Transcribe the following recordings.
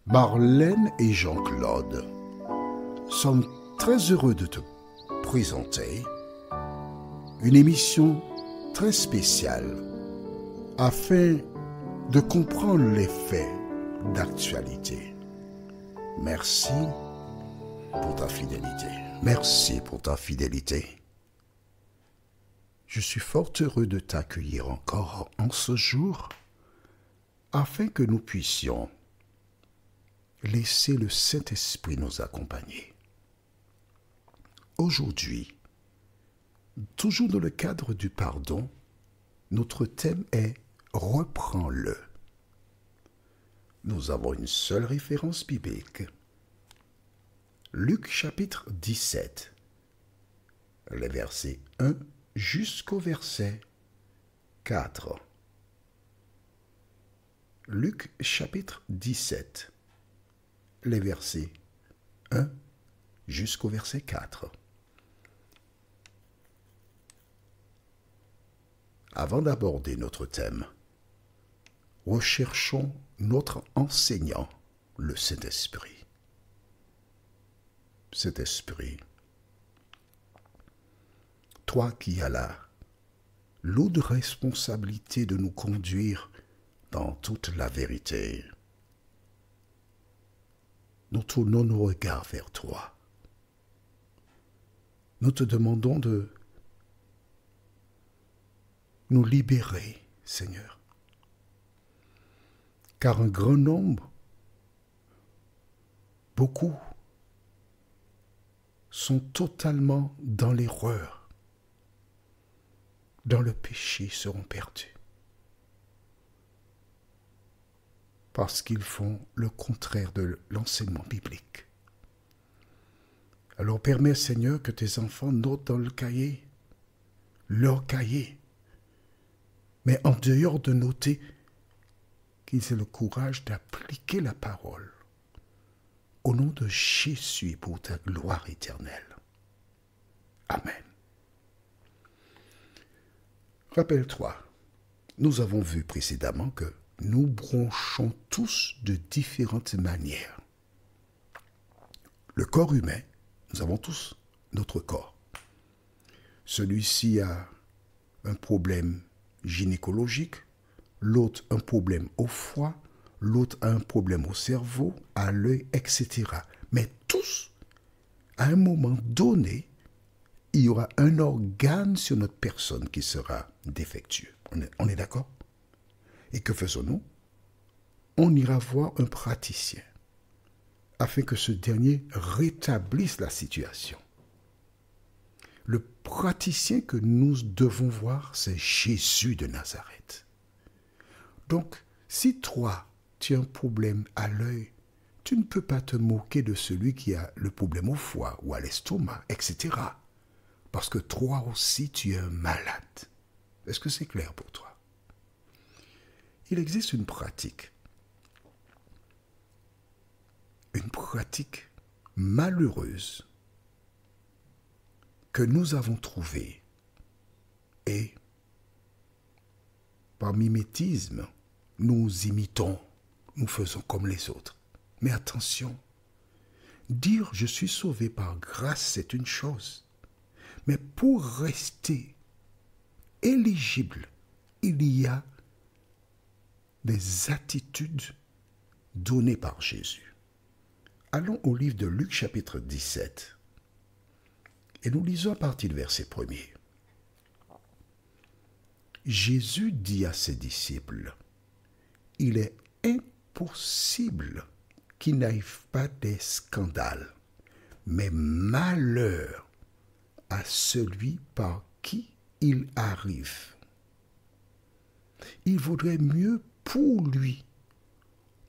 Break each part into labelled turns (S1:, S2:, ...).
S1: Marlène et Jean-Claude sommes très heureux de te présenter une émission très spéciale afin de comprendre les faits d'actualité. Merci pour ta fidélité. Merci pour ta fidélité. Je suis fort heureux de t'accueillir encore en ce jour afin que nous puissions laisser le Saint-Esprit nous accompagner. Aujourd'hui, toujours dans le cadre du pardon, notre thème est « Reprends-le ». Nous avons une seule référence biblique. Luc chapitre 17, les versets 1 jusqu'au verset 4. Luc chapitre 17, les versets 1 jusqu'au verset 4. Avant d'aborder notre thème, recherchons notre enseignant, le Saint-Esprit. Saint-Esprit, toi qui as la lourde responsabilité de nous conduire dans toute la vérité, nous tournons nos regards vers toi. Nous te demandons de nous libérer, Seigneur. Car un grand nombre, beaucoup, sont totalement dans l'erreur, dans le péché, seront perdus. Parce qu'ils font le contraire de l'enseignement biblique. Alors permets, Seigneur, que tes enfants notent dans le cahier, leur cahier, mais en dehors de noter, qu'ils aient le courage d'appliquer la parole au nom de Jésus pour ta gloire éternelle. Amen. Rappelle-toi, nous avons vu précédemment que nous bronchons tous de différentes manières. Le corps humain, nous avons tous notre corps. Celui-ci a un problème gynécologique, l'autre un problème au foie, l'autre a un problème au cerveau, à l'œil, etc. Mais tous, à un moment donné, il y aura un organe sur notre personne qui sera défectueux. On est d'accord? Et que faisons-nous? On ira voir un praticien afin que ce dernier rétablisse la situation. Le praticien que nous devons voir, c'est Jésus de Nazareth. Donc, si toi, tu as un problème à l'œil, tu ne peux pas te moquer de celui qui a le problème au foie ou à l'estomac, etc. Parce que toi aussi, tu es un malade. Est-ce que c'est clair pour toi? Il existe une pratique malheureuse que nous avons trouvée et par mimétisme, nous imitons, nous faisons comme les autres. Mais attention, dire « je suis sauvé par grâce » c'est une chose, mais pour rester éligible, il y a des attitudes données par Jésus. Allons au livre de Luc chapitre 17 et nous lisons à partir du verset 1er. Jésus dit à ses disciples, « Il est impossible qu'il n'arrive pas des scandales, mais malheur à celui par qui il arrive. Il vaudrait mieux pour lui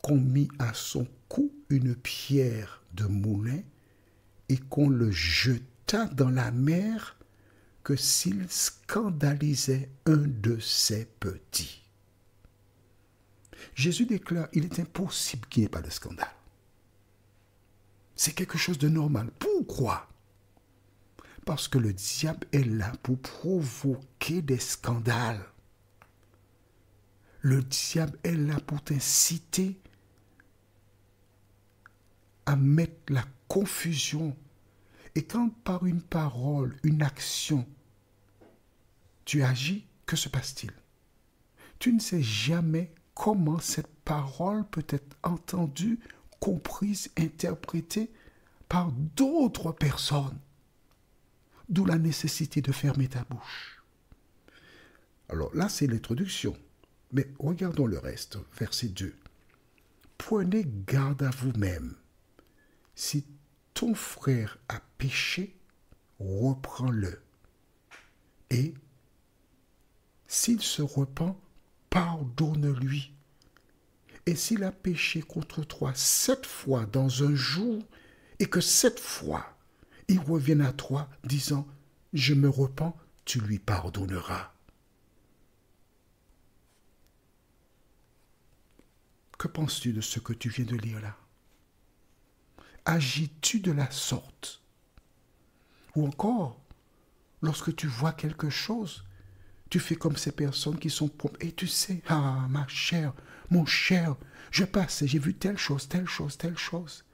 S1: qu'on mit à son cou une pierre de moulin et qu'on le jetât dans la mer que s'il scandalisait un de ses petits. » Jésus déclare, il est impossible qu'il n'y ait pas de scandale. C'est quelque chose de normal. Pourquoi? Parce que le diable est là pour provoquer des scandales. Le diable est là pour t'inciter à mettre la confusion. Et quand par une parole, une action, tu agis, que se passe-t-il? Tu ne sais jamais comment cette parole peut être entendue, comprise, interprétée par d'autres personnes. D'où la nécessité de fermer ta bouche. Alors là, c'est l'introduction. Mais regardons le reste, verset 2. Prenez garde à vous-même. Si ton frère a péché, reprends-le. Et s'il se repent, pardonne-lui. Et s'il a péché contre toi 7 fois dans un jour, et que 7 fois il revienne à toi disant « Je me repens », tu lui pardonneras. Que penses-tu de ce que tu viens de lire là? Agis-tu de la sorte? Ou encore, lorsque tu vois quelque chose, tu fais comme ces personnes qui sont promptes. Et tu sais, ah, ma chère, mon cher, je passais, j'ai vu telle chose, telle chose, telle chose.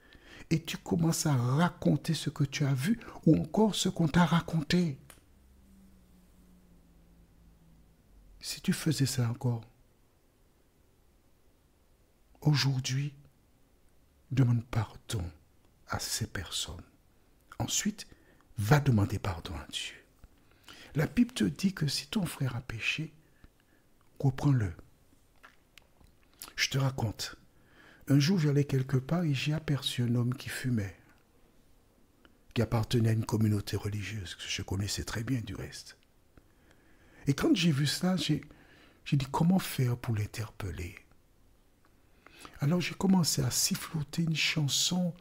S1: Et tu commences à raconter ce que tu as vu ou encore ce qu'on t'a raconté. Si tu faisais ça encore, aujourd'hui, demande pardon à ces personnes. Ensuite, va demander pardon à Dieu. La Bible te dit que si ton frère a péché, reprends-le. Je te raconte. Un jour, j'allais quelque part et j'ai aperçu un homme qui fumait, qui appartenait à une communauté religieuse, que je connaissais très bien du reste. Et quand j'ai vu cela, j'ai dit comment faire pour l'interpeller. Alors j'ai commencé à siffloter une chanson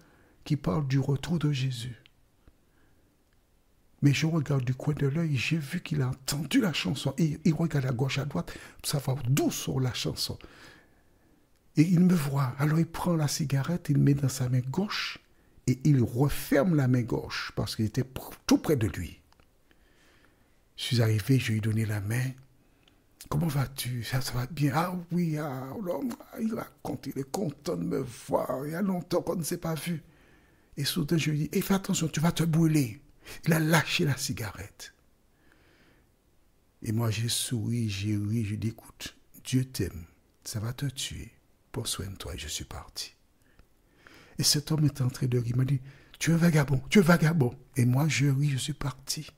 S1: qui parle du retour de Jésus. Mais je regarde du coin de l'œil, j'ai vu qu'il a entendu la chanson. Et il regarde à gauche, à droite, pour savoir d'où sort la chanson. Et il me voit. Alors il prend la cigarette, il met dans sa main gauche et il referme la main gauche parce qu'il était tout près de lui. Je suis arrivé, je lui ai donné la main. Comment vas-tu? Ça va bien? Ah oui, il raconte, il est content de me voir. Il y a longtemps qu'on ne s'est pas vu. Et soudain, je lui dis, fais attention, tu vas te brûler. Il a lâché la cigarette. Et moi, j'ai souri, j'ai ri, je lui ai dit, écoute, Dieu t'aime, ça va te tuer. Prends soin de toi, et je suis parti. Et cet homme est entré de rire, il m'a dit, tu es un vagabond, tu es vagabond. Et moi, je ris, je suis parti.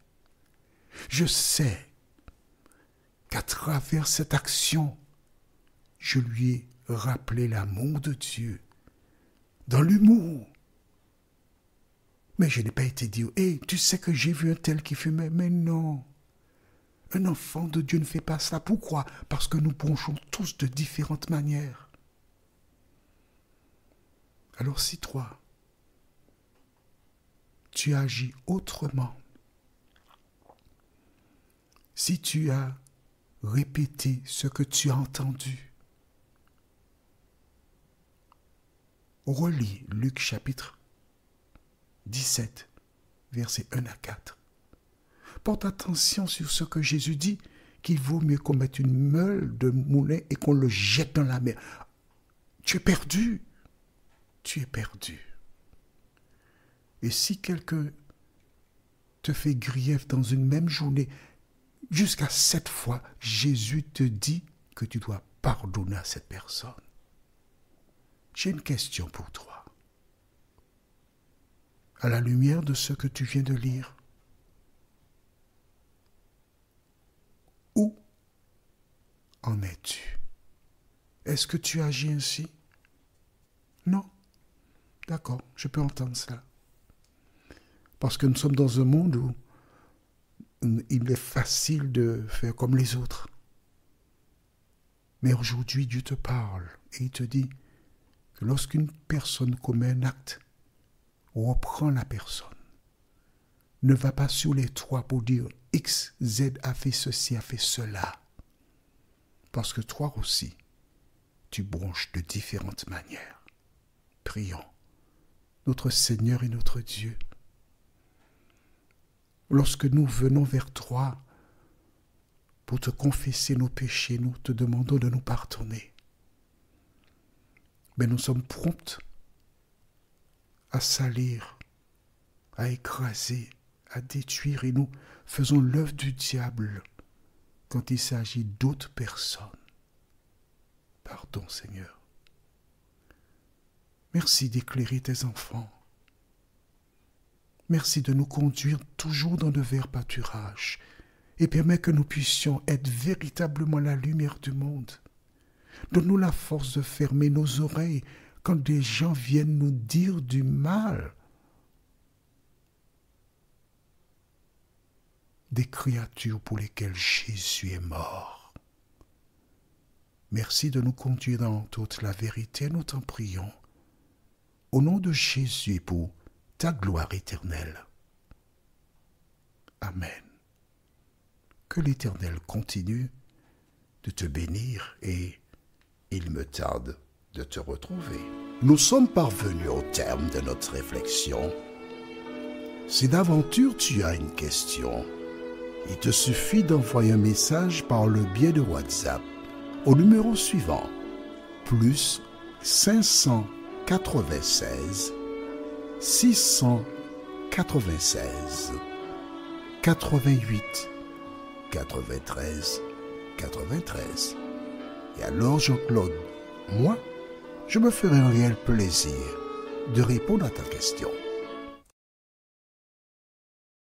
S1: Je sais qu'à travers cette action, je lui ai rappelé l'amour de Dieu, dans l'humour. Mais je n'ai pas été dit, hey, tu sais que j'ai vu un tel qui fumait. Mais non, un enfant de Dieu ne fait pas ça. Pourquoi? Parce que nous bronchons tous de différentes manières. Alors si toi, tu agis autrement, si tu as répété ce que tu as entendu, relis Luc chapitre 17, versets 1 à 4. Porte attention sur ce que Jésus dit, qu'il vaut mieux qu'on mette une meule de moulin et qu'on le jette dans la mer. Tu es perdu. Tu es perdu. Et si quelqu'un te fait grief dans une même journée, jusqu'à 7 fois, Jésus te dit que tu dois pardonner à cette personne. J'ai une question pour toi. À la lumière de ce que tu viens de lire, où en es-tu? Est-ce que tu agis ainsi? Non. D'accord, je peux entendre cela. Parce que nous sommes dans un monde où il est facile de faire comme les autres. Mais aujourd'hui, Dieu te parle et il te dit que lorsqu'une personne commet un acte, reprends la personne. Ne va pas sur les toits pour dire X, Z a fait ceci, a fait cela. Parce que toi aussi, tu bronches de différentes manières. Prions. Notre Seigneur et notre Dieu, lorsque nous venons vers toi pour te confesser nos péchés, nous te demandons de nous pardonner. Mais nous sommes prompts à salir, à écraser, à détruire, et nous faisons l'œuvre du diable quand il s'agit d'autres personnes. Pardon, Seigneur. Merci d'éclairer tes enfants. Merci de nous conduire toujours dans de verts pâturages et permets que nous puissions être véritablement la lumière du monde. Donne-nous la force de fermer nos oreilles quand des gens viennent nous dire du mal des créatures pour lesquelles Jésus est mort. Merci de nous conduire dans toute la vérité, nous t'en prions. Au nom de Jésus, pour ta gloire éternelle. Amen. Que l'Éternel continue de te bénir et il me tarde de te retrouver. Nous sommes parvenus au terme de notre réflexion. Si d'aventure tu as une question, il te suffit d'envoyer un message par le biais de WhatsApp au numéro suivant, plus 596 696 88 93 93. Et alors Jean-Claude, moi, je me ferai un réel plaisir de répondre à ta question.